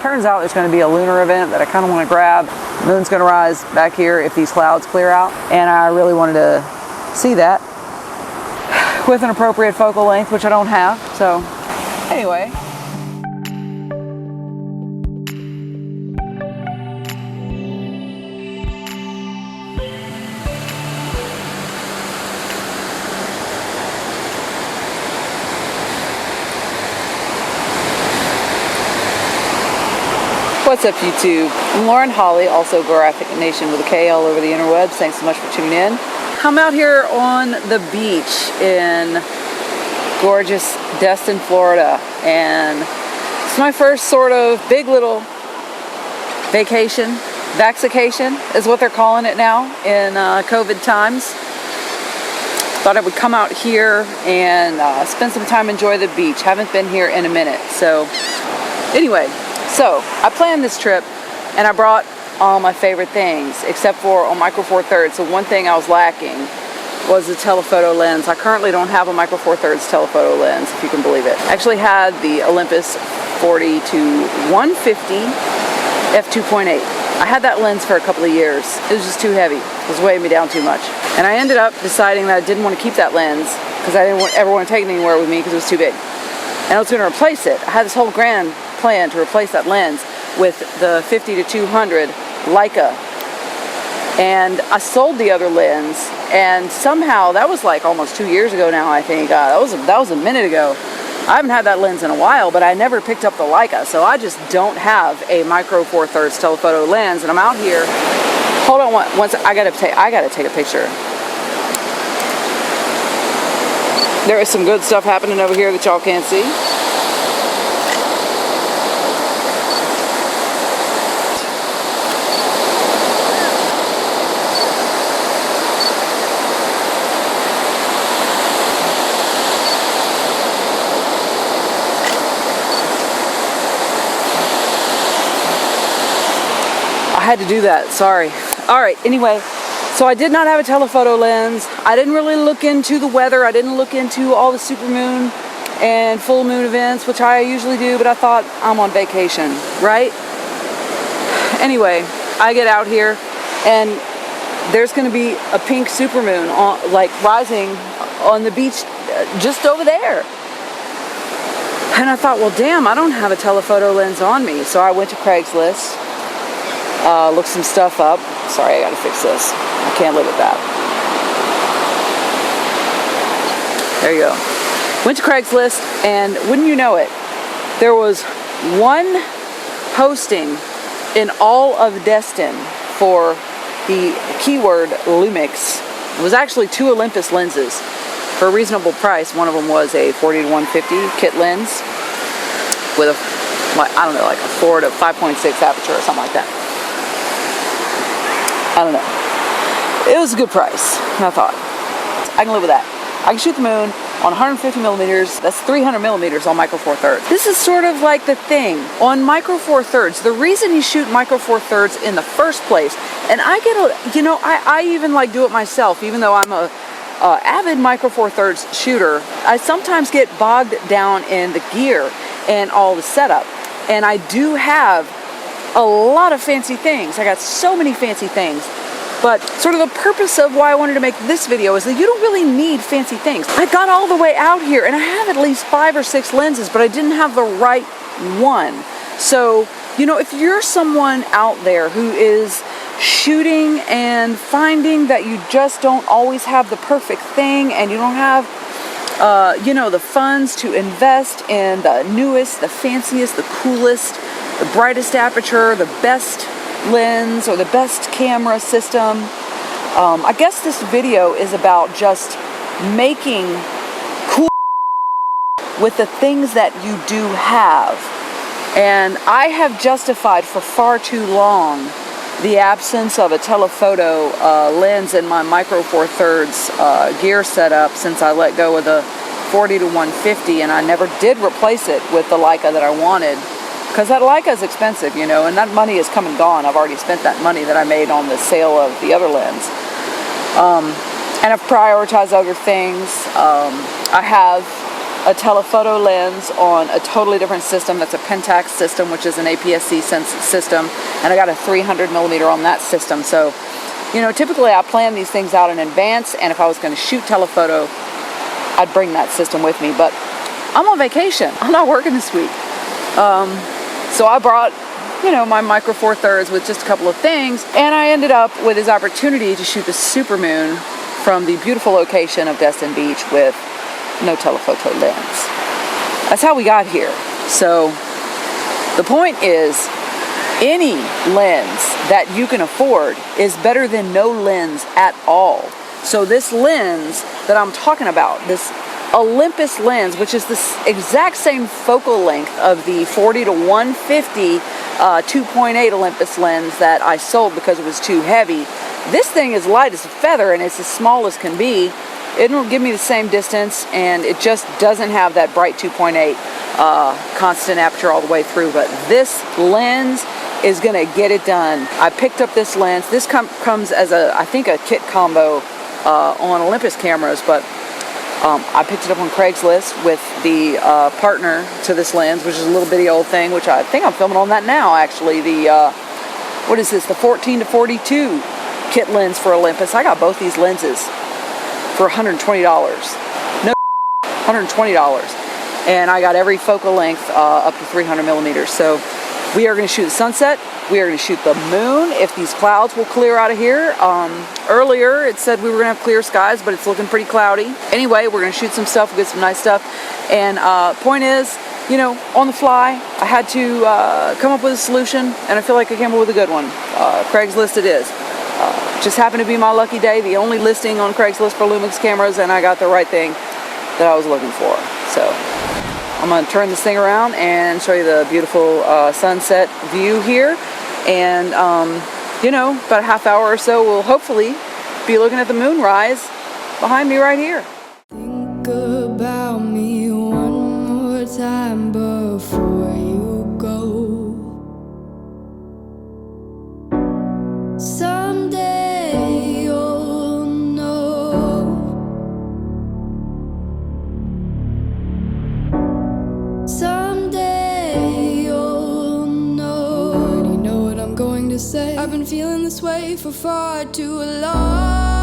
turns out there's going to be a lunar event that I kind of want to grab. The moon's going to rise back here if these clouds clear out, and I really wanted to see that with an appropriate focal length, which I don't have. So anyway. What's up, YouTube? I'm Lauren Holly, also Graphic Nation with a K all over the interwebs. Thanks so much for tuning in. I'm out here on the beach in gorgeous Destin, Florida, and it's my first sort of big little vacation. Vaxication is what they're calling it now in COVID times. Thought I would come out here and spend some time, enjoy the beach. Haven't been here in a minute. So anyway, so I planned this trip and I brought all my favorite things except for on Micro Four Thirds. So one thing I was lacking was a telephoto lens. I currently don't have a Micro Four Thirds telephoto lens, if you can believe it. I actually had the Olympus 40 to 150 f2.8. I had that lens for a couple of years. It was just too heavy. It was weighing me down too much. And I ended up deciding that I didn't want to keep that lens because I didn't ever want to take it anywhere with me because it was too big. And I was going to replace it. I had this whole grand plan to replace that lens with the 50 to 200 Leica, and I sold the other lens, and somehow that was like almost 2 years ago now. I think that was a minute ago. I haven't had that lens in a while, but I never picked up the Leica, so I just don't have a Micro Four Thirds telephoto lens. And I'm out here. Hold on, once I gotta take a picture. There is some good stuff happening over here that y'all can't see. I had to do that, sorry. All right, anyway, so I did not have a telephoto lens. I didn't really look into the weather. I didn't look into all the supermoon and full moon events, which I usually do, but I thought I'm on vacation, right? Anyway, I get out here and there's gonna be a pink supermoon like rising on the beach just over there. And I thought, well, damn, I don't have a telephoto lens on me. So I went to Craigslist. Look some stuff up. Sorry, I gotta fix this. I can't live with that. There you go. Went to Craigslist, and wouldn't you know it, there was one posting in all of Destin for the keyword LUMIX. It was actually 2 Olympus lenses for a reasonable price. One of them was a 40 to 150 kit lens with a, I don't know, like a 4 to 5.6 aperture or something like that. I don't know. It was a good price, I thought. I can live with that. I can shoot the moon on 150 millimeters. That's 300 millimeters on Micro Four Thirds. This is sort of like the thing on Micro Four Thirds. The reason you shoot Micro Four Thirds in the first place, and I get a, you know, I even like do it myself, even though I'm a avid Micro Four Thirds shooter. I sometimes get bogged down in the gear and all the setup, and I do have a lot of fancy things. I got so many fancy things. But sort of the purpose of why I wanted to make this video is that you don't really need fancy things. I got all the way out here and I have at least 5 or 6 lenses, but I didn't have the right one. So, you know, if you're someone out there who is shooting and finding that you just don't always have the perfect thing and you don't have you know, the funds to invest in the newest, the fanciest, the coolest, the brightest aperture, the best lens, or the best camera system. I guess this video is about just making cool with the things that you do have. And I have justified for far too long the absence of a telephoto lens in my Micro Four Thirds gear setup since I let go of the 40 to 150, and I never did replace it with the Leica that I wanted. Because that Leica is expensive, you know, and that money is come and gone. I've already spent that money that I made on the sale of the other lens. And I've prioritized other things. I have a telephoto lens on a totally different system. That's a Pentax system, which is an APS-C system, and I got a 300 millimeter on that system. So, you know, typically I plan these things out in advance, and if I was going to shoot telephoto, I'd bring that system with me. But I'm on vacation. I'm not working this week. So I brought, you know, my Micro Four Thirds with just a couple of things, and I ended up with this opportunity to shoot the Supermoon from the beautiful location of Destin Beach with no telephoto lens. That's how we got here. So the point is, any lens that you can afford is better than no lens at all. So this lens that I'm talking about, this Olympus lens, which is the exact same focal length of the 40 to 150 2.8 Olympus lens that I sold because it was too heavy. This thing is light as a feather, and it's as small as can be. It'll give me the same distance, and it just doesn't have that bright 2.8 constant aperture all the way through. But this lens is gonna get it done. I picked up this lens. This comes as I think a kit combo on Olympus cameras, but I picked it up on Craigslist with the partner to this lens, which is a little bitty old thing, which I think I'm filming on that now, actually. The, what is this? The 14 to 42 kit lens for Olympus. I got both these lenses for $120. No, $120. And I got every focal length up to 300 millimeters. So we are going to shoot the sunset. We are going to shoot the moon if these clouds will clear out of here. Earlier it said we were going to have clear skies, but it's looking pretty cloudy. Anyway, we're going to shoot some stuff, we'll get some nice stuff. And point is, you know, on the fly, I had to come up with a solution, and I feel like I came up with a good one. Craigslist it is. Just happened to be my lucky day, the only listing on Craigslist for LUMIX cameras, and I got the right thing that I was looking for. So I'm going to turn this thing around and show you the beautiful sunset view here. And, you know, about a half hour or so, we'll hopefully be looking at the moonrise behind me right here. Think about me one more time before you go. Someday you'll know. Someday you'll know. I already know what I'm going to say. I've been feeling this way for far too long.